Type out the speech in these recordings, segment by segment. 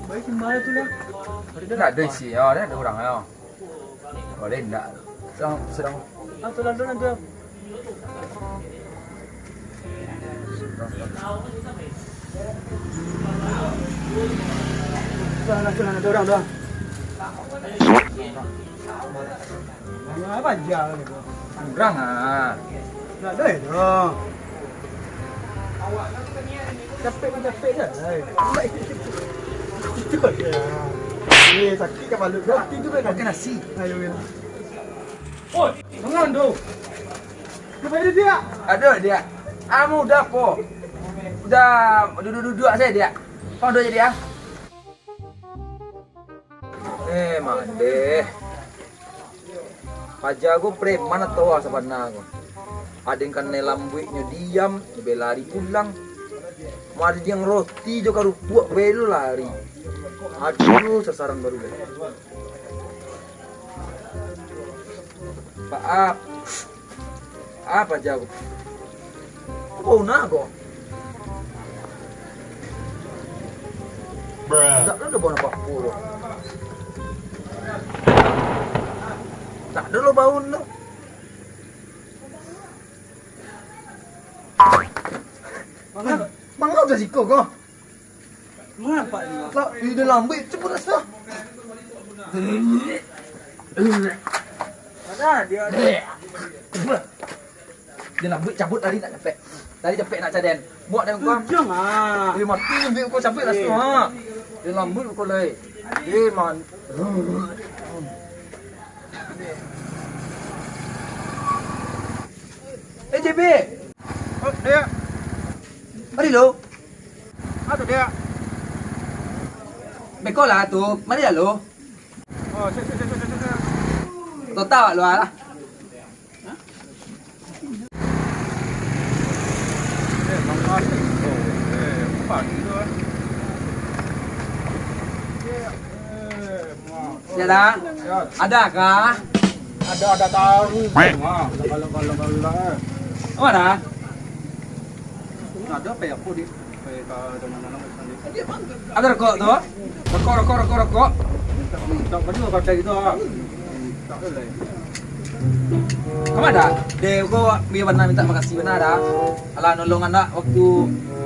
Baik sembah tu lah. Tak ada isi, ada orang ya. Boleh enggak? Sedang. Tu lah tu nanti. Sana ada orang dah. Apa aja ni? Kurang ah. Tak ada dah. Capek dah. Ni sakit kepala. Sakit tu kan Makan nasi. Ayo ya. Oh, bangun tu. Apa dia? Ada dia. Amu dah po. Dah duduk saya dia. Kau duduk jadi ah. Mande. Pajago preman atau apa sebenarnya? Ada yang kena lambunya diam, dia lari pulang. Mari yang roti juga rupuak belu lari. Aduh, sasaran baru deh. Maaf. Apa jago? Kau nak kok? Tak ada bau apa pun. Tak ada lo bau lo. Bang udah siko kau. Ngapa ni? Lah, ini dah lambat cepat rasa. Ada dia. Dia lambat cabut tadi nak capek. Tadi capek nak caden. Buat dengan kau. Jangan. Dia mati ambil kau capek rasa ha. Dia lambat kau lai. Man. JB. Oh, dia. Mari lo. Ada dia. Beko lah tu. Mari lah lo. Oh, sik. Total lo lah. Bang Asik. Apa ni tu? Ya dah. Ada kah? Ada tahu. Kalau. Apa dah? Ada apa ya aku di? Apa dengan anak tadi? Ada rokok tu? Rokok. Tak perlu kata gitu. Tak boleh. Kamu ada? Deh, gua biar benar minta makasih benar dah. Alah nolong anak waktu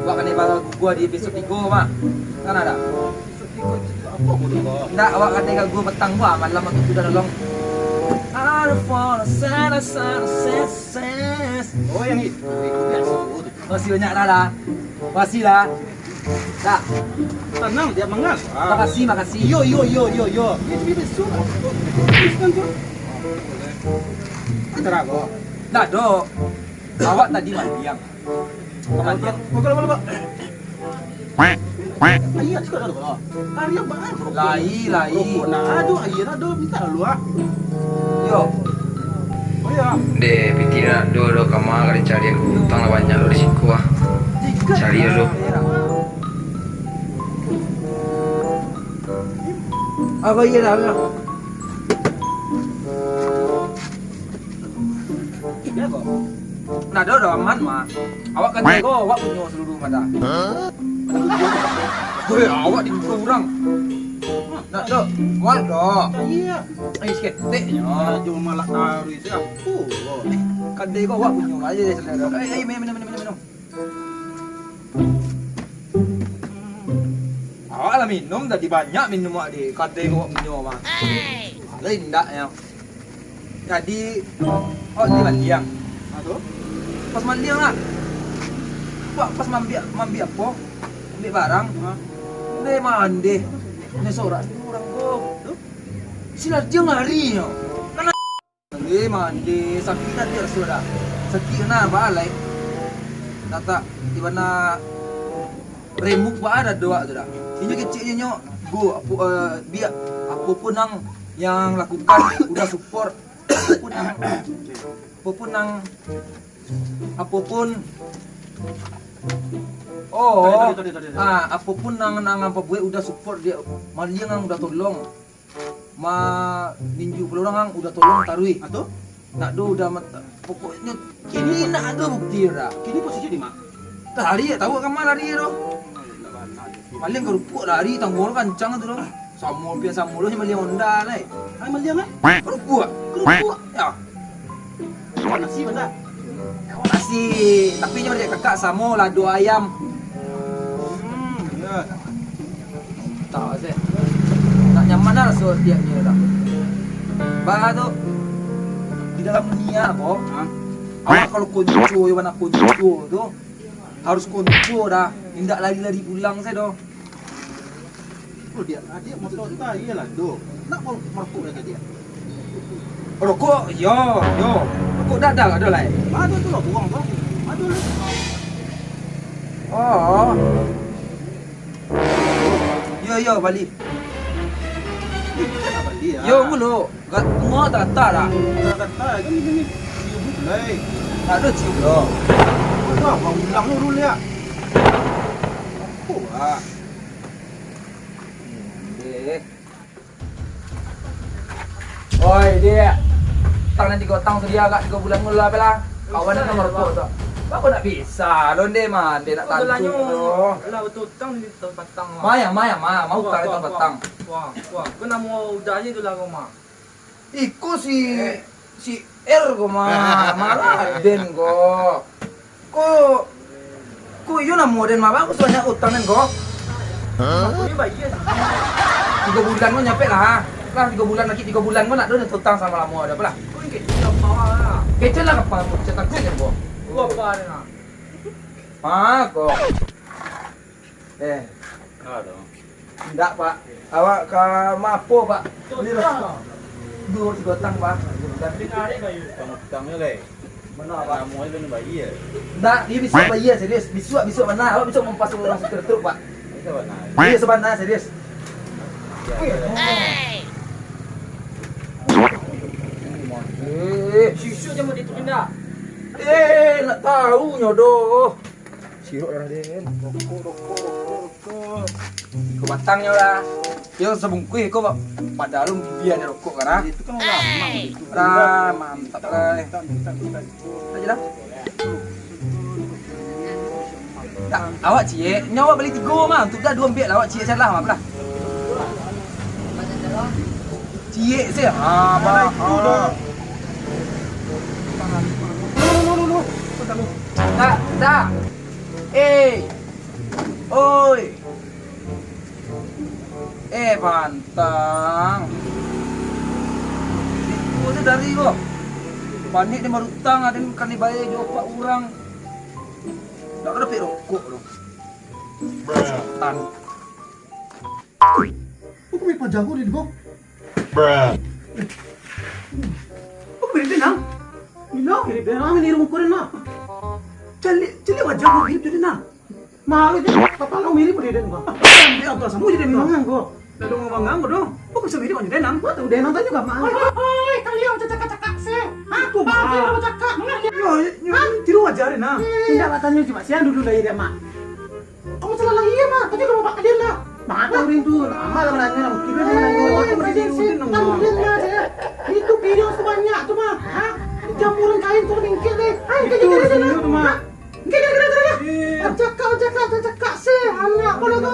buat kan gua di episode 3 mah. Kan ada? Apa aku tu? Enggak, awak kata gua petang gua malam aku sudah nolong. Oh yang itu biasa. Masih banyak dah. Masih lah. Tak. Tenang dia mengal. Makasih. Yo. Ini besok. Biskan tu. Antara aku. Tak dok. Awak tadi mandiang. Kemandiang. Kalau. Ayah suka dah dulu. Karya banget. Lai. Aduh, ayah dah minta dulu ah. Yo. Oh ya. Deh, pikiran do kamar kali cari aku utang lah banyak lo risiko ah. Cari lo. Apa iya dah? Ya kok. Nah, do aman mah. Awak kan jago, awak punya seluruh mata. Hei, awak dikurang. Nak do, kuat do. Iya. Ayo sikit, teknya. Cuma malah taruh itu aku. Kan jago awak punya aja deh selera. Ayo minum. Awak lah minum tadi banyak minum awak di. Kan jago awak minum mah. Lain tak ya. Jadi, awak di mandiang. Aduh. Pas mandiang lah. Pas mandi apa? Ambil barang. Dia mandi. Ini seorang orang kok. Sila dia ngari yo. Kan mandi sakit dia sudah. Sakit na balai. Tata di mana remuk ba ada dua tu dah. Ini kecilnya nyok. Go biar apapun yang lakukan udah support. Apapun Tadi. apapun nang apa buat udah support dia. Malah yang udah tolong. ninju pula orang udah tolong tarui. Atau? Nak do udah pokoknya kini nak do bukti dah. Kini posisi di mana? Lari ya tahu kan mana lari do. Paling kerupuk lari tanggul kancang tu do. Samul biasa mulu sih melihat Honda nih. Ay, maliang eh? Kerupuk. Kerupuk? Ya. Kawan nasi benda. Nasi, tapi nya macam kakak samo lado ayam. Ya. Tak sih. Nak nyaman lah so dia dah. Bah tu di dalam dunia kok. Awak kalau kuncu yang mana kuncu tu harus kuncu dah. Tidak lari-lari pulang saya doh. Oh dia motor kita iyalah do. Nak mau merokok lagi dia. Rokok, yo. Rokok dah ada lah. Ada tu lah buang tu. Ada lah. Oh. Yo balik. Kenapa dia? Yo mulu. Gat semua tak dah. Kata gini. Cium mulai. Tak ada cium doh. Wah, mau ulang dulu ya. Wah. Oi dia. Tang nanti kau tang sedia agak 3 bulan mula belah. Kawan nak nomor kau tu. Apa nak bisa? Don dia mah dia nak tantu tu. Alah betul tang di tempat tang. Maya mau tak tempat petang. Wah, kena mau udahnya tu lah kau mah. Iko si R ko marah den ko. Ko yo na mo den mah bagus soalnya utang den ko. Aku ni baik ya. 3 bulan mo nyampe lah. Lah 3 bulan lagi 3 bulan mo nak don utang sama lamo ada apa lah. Kau ni kita bawa lah. Kecil lah kapal cetak kan ko. Kau apa ni nak? Ko. Ada. Tidak pak. Awak ke Mapo pak. Beli lah. 2 tang pak. Tapi tarik kayu. Tangnya leh. Mana pak? Kamu aja ni bayi ya. Tak, dia bisa bayar serius. Besok mana? Awak besok mempas orang setir truk pak. Bisa mana? Dia sebenarnya serius. Susu je mau ditukin dah. Nak tahu nyodoh. Siruk dah Den. Rokok. Kau batangnya lah. Yo sebungkus kau pak dalam biar ada rokok kan? Itu kan lama itu. Mantap lah. Aja dah. Tak, awak cie, nyawa beli 3 mah. Untuk dah 2 ambil lah awak cie salah mah belah. Cie saya. Bah. No. Tak. Oi. Pantang. Itu tu dari kau. Panik dia marutang ada kan dibayar jo 4 orang. Tak ada pek rokok tu. Tan. Aku may pajago din ko. Oh, mirip din ah. Ilo, mirip din ah. Minirong ko rin ah. Cali wajah mo, mirip din ah. Mahal din. Papalaw mirip din ko. Hindi ang kasa mo, din mangang ko. Lalu mo mangang ko do. Pag sa mirip, din ang. What? Din ang tayo ka mahal. Ay, kaliyo, cakak-cakak se. Ako ba? Ako cakak. Yo, tiro wajah rin ah. Hindi katanya cuma siya dulu lah ya, mak. Kamu salah lagi ya, mak. Tadi kamu pakai dia lah. Maka rin tuh, ama lang natin ang kira naman ang ako berdiri ng itu video sebanyak tuh mah, ha? Jamuran kain tuh bingkit deh. Ay, kaya sana. Tuh mah. Kaya. Cakak sih, anak ko na to.